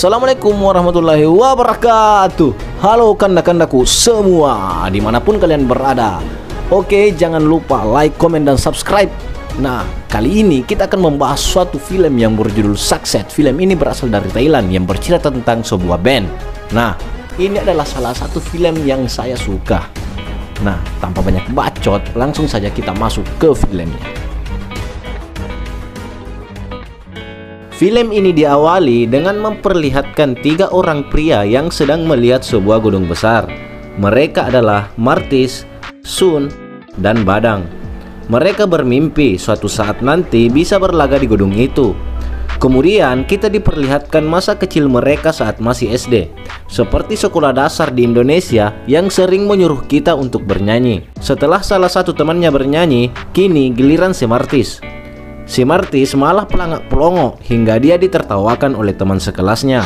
Assalamualaikum warahmatullahi wabarakatuh. Halo kanda-kandaku semua, dimanapun kalian berada. Oke, jangan lupa like, komen, dan subscribe. Nah, kali ini kita akan membahas suatu film yang berjudul Success. Film ini berasal dari Thailand yang bercerita tentang sebuah band. Nah, ini adalah salah satu film yang saya suka. Nah, tanpa banyak bacot, langsung saja kita masuk ke filmnya. Film ini diawali dengan memperlihatkan 3 orang pria yang sedang melihat sebuah gedung besar. Mereka adalah Martis, Sun, dan Badang. Mereka bermimpi suatu saat nanti bisa berlaga di gedung itu. Kemudian kita diperlihatkan masa kecil mereka saat masih SD, seperti sekolah dasar di Indonesia yang sering menyuruh kita untuk bernyanyi. Setelah salah satu temannya bernyanyi, kini giliran si Martis. Si Martis malah pelangak-pelongo hingga dia ditertawakan oleh teman sekelasnya.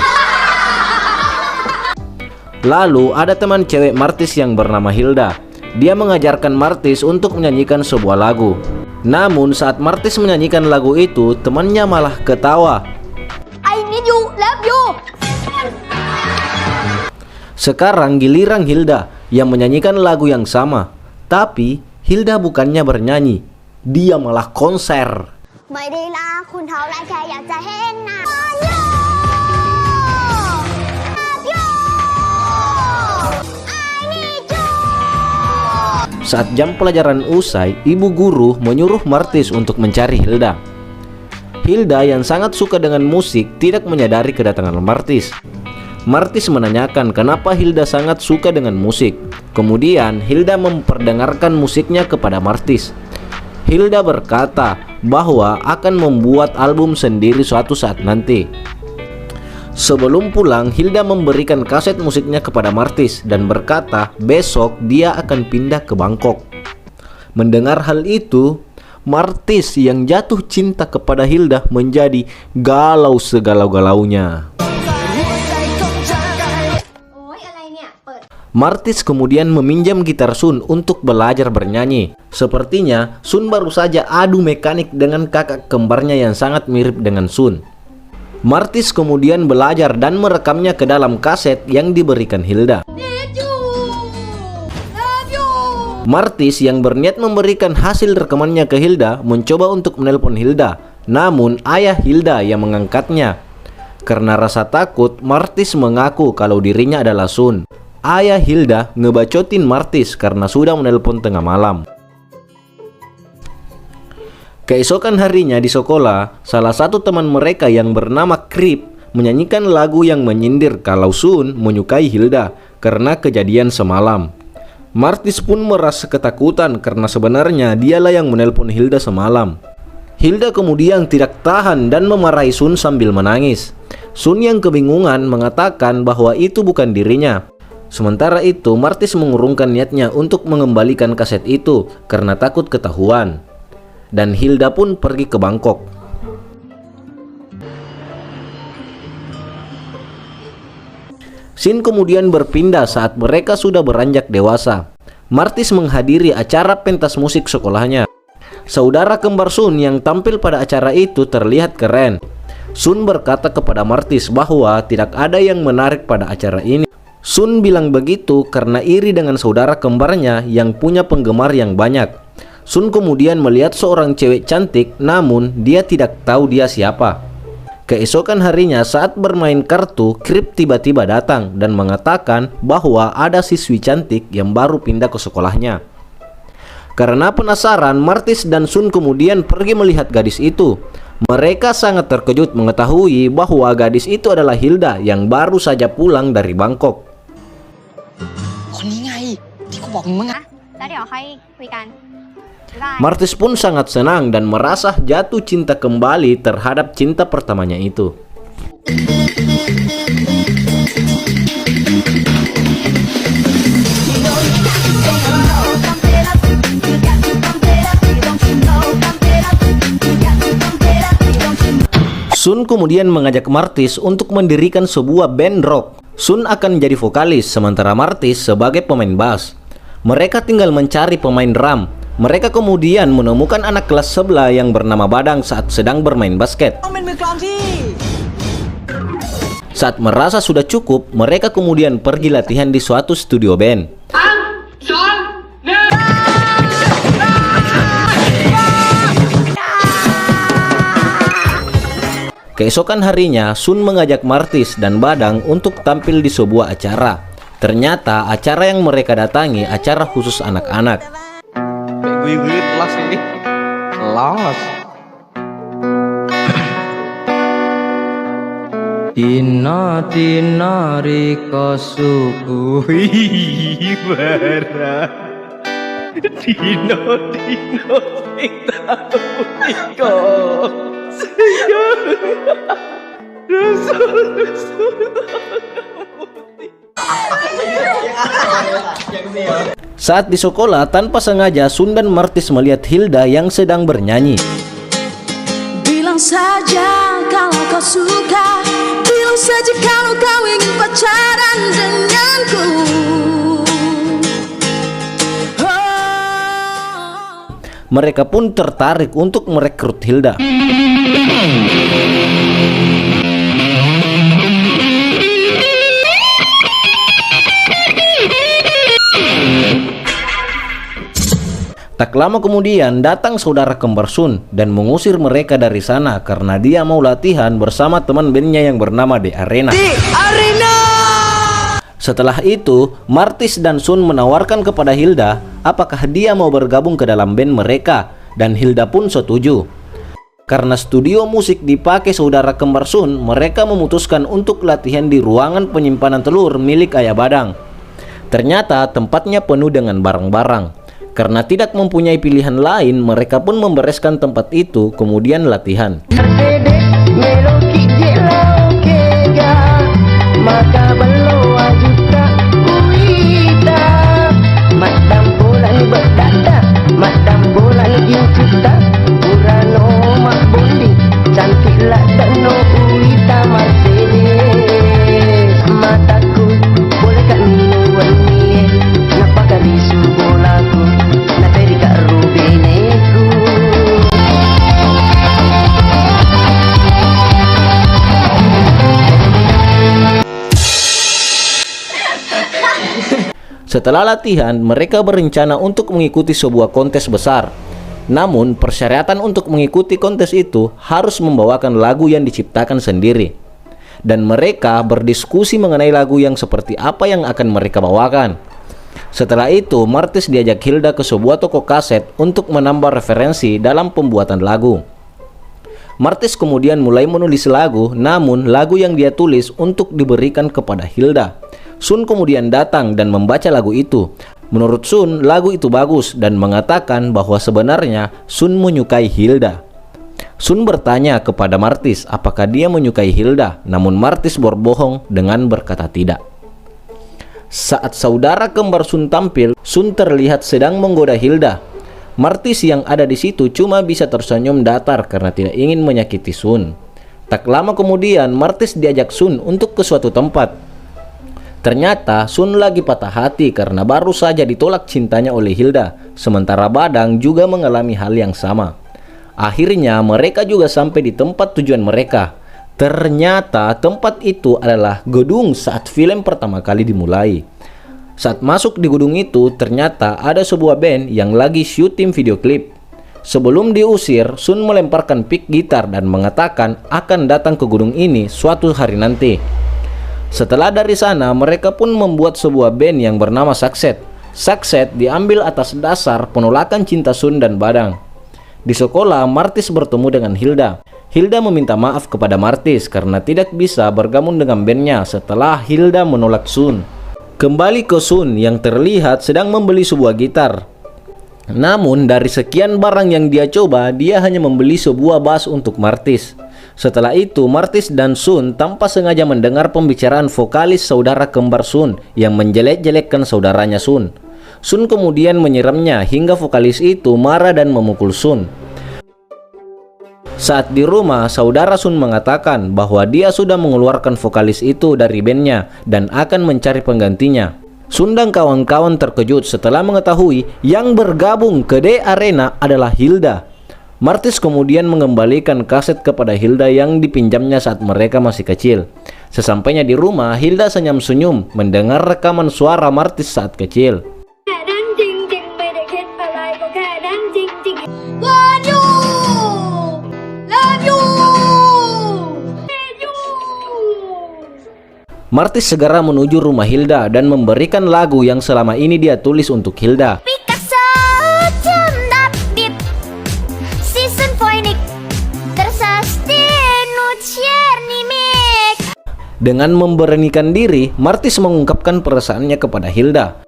Lalu ada teman cewek Martis yang bernama Hilda. Dia mengajarkan Martis untuk menyanyikan sebuah lagu. Namun saat Martis menyanyikan lagu itu, temannya malah ketawa. I need you, love you. Sekarang giliran Hilda yang menyanyikan lagu yang sama. Tapi Hilda bukannya bernyanyi, dia malah konser. ไม่ได้รักคุณเท่าไรแค่อยากจะเห็นหน้า Saat jam pelajaran usai, ibu guru menyuruh Martis untuk mencari Hilda. Hilda yang sangat suka dengan musik tidak menyadari kedatangan Martis. Martis menanyakan kenapa Hilda sangat suka dengan musik. Kemudian Hilda memperdengarkan musiknya kepada Martis. Hilda berkata bahwa akan membuat album sendiri suatu saat nanti. Sebelum pulang, Hilda memberikan kaset musiknya kepada Martis dan berkata besok dia akan pindah ke Bangkok. Mendengar hal itu, Martis yang jatuh cinta kepada Hilda menjadi galau segalau-galaunya. Martis kemudian meminjam gitar Sun untuk belajar bernyanyi. Sepertinya Sun baru saja adu mekanik dengan kakak kembarnya yang sangat mirip dengan Sun. Martis kemudian belajar dan merekamnya ke dalam kaset yang diberikan Hilda. Martis yang berniat memberikan hasil rekamannya ke Hilda mencoba untuk menelpon Hilda. Namun ayah Hilda yang mengangkatnya. Karena rasa takut, Martis mengaku kalau dirinya adalah Sun. Ayah Hilda ngebacotin Martis karena sudah menelpon tengah malam. Keesokan harinya di sekolah, salah satu teman mereka yang bernama Krip menyanyikan lagu yang menyindir kalau Sun menyukai Hilda karena kejadian semalam. Martis pun merasa ketakutan karena sebenarnya dialah yang menelpon Hilda semalam. Hilda kemudian tidak tahan dan memarahi Sun sambil menangis. Sun yang kebingungan mengatakan bahwa itu bukan dirinya. Sementara itu, Martis mengurungkan niatnya untuk mengembalikan kaset itu karena takut ketahuan. Dan Hilda pun pergi ke Bangkok. Scene kemudian berpindah saat mereka sudah beranjak dewasa. Martis menghadiri acara pentas musik sekolahnya. Saudara kembar Sun yang tampil pada acara itu terlihat keren. Sun berkata kepada Martis bahwa tidak ada yang menarik pada acara ini. Sun bilang begitu karena iri dengan saudara kembarnya yang punya penggemar yang banyak. Sun kemudian melihat seorang cewek cantik, namun dia tidak tahu dia siapa. Keesokan harinya saat bermain kartu, Krip tiba-tiba datang dan mengatakan bahwa ada siswi cantik yang baru pindah ke sekolahnya. Karena penasaran, Martis dan Sun kemudian pergi melihat gadis itu. Mereka sangat terkejut mengetahui bahwa gadis itu adalah Hilda yang baru saja pulang dari Bangkok. คนนี้ไงที่กูบอกมึงอะ แล้วเดี๋ยวค่อยคุยกัน Martis pun sangat senang dan merasa jatuh cinta kembali terhadap cinta pertamanya itu. Sun kemudian mengajak Martis untuk mendirikan sebuah band rock. Sun akan jadi vokalis, sementara Martis sebagai pemain bass. Mereka tinggal mencari pemain drum. Mereka kemudian menemukan anak kelas sebelah yang bernama Badang saat sedang bermain basket. Saat merasa sudah cukup, mereka kemudian pergi latihan di suatu studio band. Keesokan harinya, Sun mengajak Martis dan Badang untuk tampil di sebuah acara. Ternyata acara yang mereka datangi acara khusus anak-anak. Gue kelas ini. Kelas. Tina tina riko suku bara. Dino dino sing tau iko. Saat di sekolah, tanpa sengaja Sun dan Martis melihat Hilda yang sedang bernyanyi. Bilang saja kalau kau suka, bilang saja kalau kau ingin pacaran denganku. Mereka pun tertarik untuk merekrut Hilda. Tak lama kemudian datang saudara kembar Sun dan mengusir mereka dari sana karena dia mau latihan bersama teman bandnya yang bernama De Arena. Setelah itu, Martis dan Sun menawarkan kepada Hilda apakah dia mau bergabung ke dalam band mereka, dan Hilda pun setuju. Karena studio musik dipakai saudara kembar Sun, mereka memutuskan untuk latihan di ruangan penyimpanan telur milik Ayah Badang. Ternyata tempatnya penuh dengan barang-barang. Karena tidak mempunyai pilihan lain, mereka pun membereskan tempat itu, kemudian latihan. Setelah latihan, mereka berencana untuk mengikuti sebuah kontes besar. Namun, persyaratan untuk mengikuti kontes itu harus membawakan lagu yang diciptakan sendiri. Dan mereka berdiskusi mengenai lagu yang seperti apa yang akan mereka bawakan. Setelah itu, Martis diajak Hilda ke sebuah toko kaset untuk menambah referensi dalam pembuatan lagu. Martis kemudian mulai menulis lagu, namun lagu yang dia tulis untuk diberikan kepada Hilda. Sun kemudian datang dan membaca lagu itu. Menurut Sun, lagu itu bagus dan mengatakan bahwa sebenarnya Sun menyukai Hilda. Sun bertanya kepada Martis apakah dia menyukai Hilda, namun Martis berbohong dengan berkata tidak. Saat saudara kembar Sun tampil, Sun terlihat sedang menggoda Hilda. Martis yang ada di situ cuma bisa tersenyum datar karena tidak ingin menyakiti Sun. Tak lama kemudian, Martis diajak Sun untuk ke suatu tempat. Ternyata Sun lagi patah hati karena baru saja ditolak cintanya oleh Hilda, sementara Badang juga mengalami hal yang sama. Akhirnya mereka juga sampai di tempat tujuan mereka. Ternyata tempat itu adalah gedung saat film pertama kali dimulai. Saat masuk di gedung itu, ternyata ada sebuah band yang lagi syuting video klip. Sebelum diusir, Sun melemparkan pick gitar dan mengatakan akan datang ke gedung ini suatu hari nanti. Setelah dari sana, mereka pun membuat sebuah band yang bernama Sakset. Sakset diambil atas dasar penolakan cinta Sun dan Badang. Di sekolah, Martis bertemu dengan Hilda. Hilda meminta maaf kepada Martis karena tidak bisa bergabung dengan bandnya setelah Hilda menolak Sun. Kembali ke Sun yang terlihat sedang membeli sebuah gitar. Namun dari sekian barang yang dia coba, dia hanya membeli sebuah bass untuk Martis. Setelah itu, Martis dan Sun tanpa sengaja mendengar pembicaraan vokalis saudara kembar Sun yang menjelek-jelekkan saudaranya Sun. Sun kemudian menyiramnya hingga vokalis itu marah dan memukul Sun. Saat di rumah, saudara Sun mengatakan bahwa dia sudah mengeluarkan vokalis itu dari bandnya dan akan mencari penggantinya. Sun dan kawan-kawan terkejut setelah mengetahui yang bergabung ke De Arena adalah Hilda. Martis kemudian mengembalikan kaset kepada Hilda yang dipinjamnya saat mereka masih kecil. Sesampainya di rumah, Hilda senyum-senyum mendengar rekaman suara Martis saat kecil. Love you, love you, Martis segera menuju rumah Hilda dan memberikan lagu yang selama ini dia tulis untuk Hilda. Picasso Tundapit Season Phoenix Tersastinut Shernimik. Dengan memberanikan diri, Martis mengungkapkan perasaannya kepada Hilda.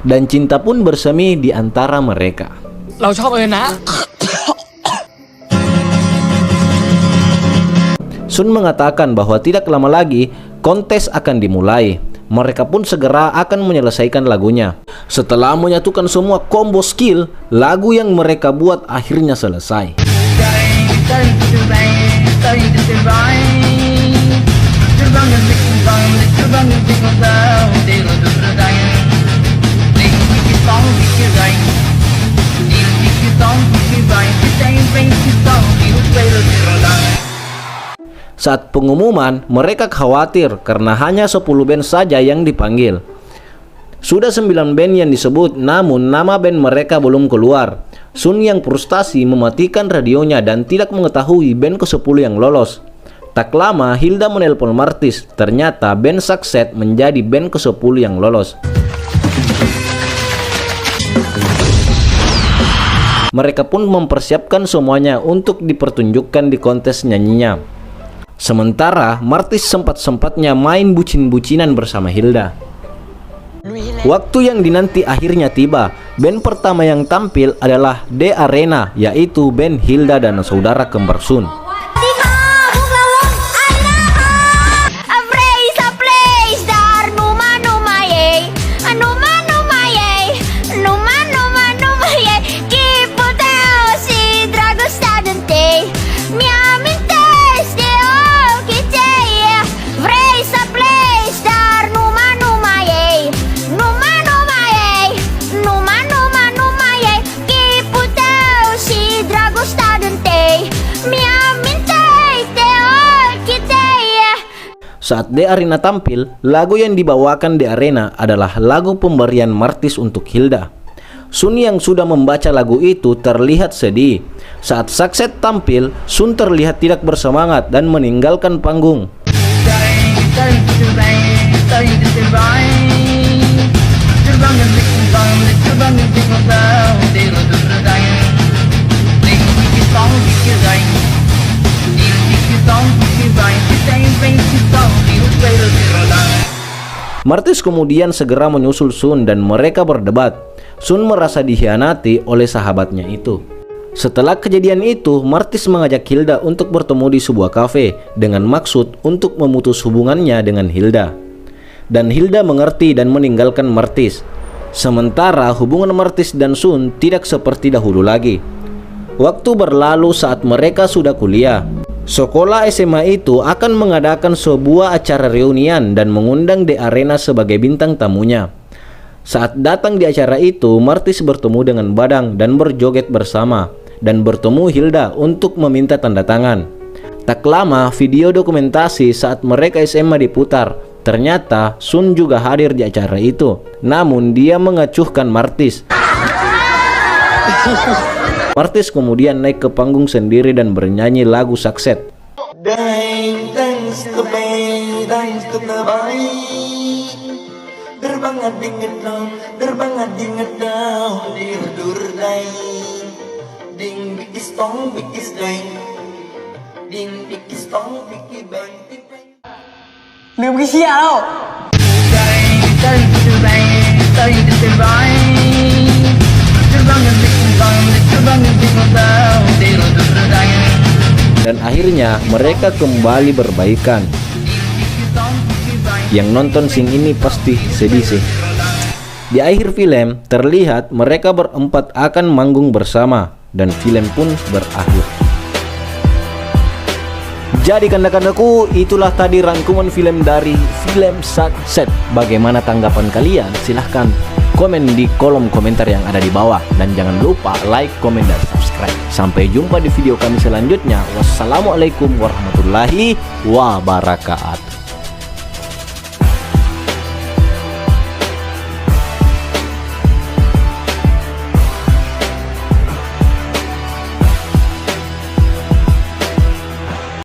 Dan cinta pun bersemi di antara mereka. เราชอบเอิญนะ Sun mengatakan bahwa tidak lama lagi kontes akan dimulai. Mereka pun segera akan menyelesaikan lagunya. Setelah menyatukan semua combo skill, lagu yang mereka buat akhirnya selesai. Saat pengumuman, mereka khawatir karena hanya 10 band saja yang dipanggil. Sudah 9 band yang disebut, namun nama band mereka belum keluar. Sun yang frustasi mematikan radionya dan tidak mengetahui band ke-10 yang lolos. Tak lama, Hilda menelpon Martis. Ternyata band Success menjadi band ke-10 yang lolos. Mereka pun mempersiapkan semuanya untuk dipertunjukkan di kontes nyanyinya. Sementara Martis sempat-sempatnya main bucin-bucinan bersama Hilda. Waktu yang dinanti akhirnya tiba. Band pertama yang tampil adalah The Arena, yaitu band Hilda dan saudara kembar Sun. Saat The Arena tampil, lagu yang dibawakan The Arena adalah lagu pemberian Martis untuk Hilda. Sun yang sudah membaca lagu itu terlihat sedih. Saat Success tampil, Sun terlihat tidak bersemangat dan meninggalkan panggung. Martis kemudian segera menyusul Sun dan mereka berdebat. Sun merasa dikhianati oleh sahabatnya itu. Setelah kejadian itu, Martis mengajak Hilda untuk bertemu di sebuah kafe dengan maksud untuk memutus hubungannya dengan Hilda. Dan Hilda mengerti dan meninggalkan Martis. Sementara hubungan Martis dan Sun tidak seperti dahulu lagi. Waktu berlalu saat mereka sudah kuliah. Sekolah SMA itu akan mengadakan sebuah acara reunian dan mengundang The Arena sebagai bintang tamunya. Saat datang di acara itu, Martis bertemu dengan Badang dan berjoget bersama, dan bertemu Hilda untuk meminta tanda tangan. Tak lama, video dokumentasi saat mereka SMA diputar. Ternyata Sun juga hadir di acara itu, namun dia mengacuhkan Martis. Martis kemudian naik ke panggung sendiri dan bernyanyi lagu Success. Dan akhirnya mereka kembali berbaikan. Yang nonton scene ini pasti sedih sih. Di akhir film terlihat mereka berempat akan manggung bersama dan film pun berakhir. Jadi kanda-kandaku, itulah tadi rangkuman film dari film Success. Bagaimana tanggapan kalian? Silahkan Komen di kolom komentar yang ada di bawah. Dan jangan lupa like, komen, dan subscribe. Sampai jumpa di video kami selanjutnya. Wassalamualaikum warahmatullahi wabarakatuh.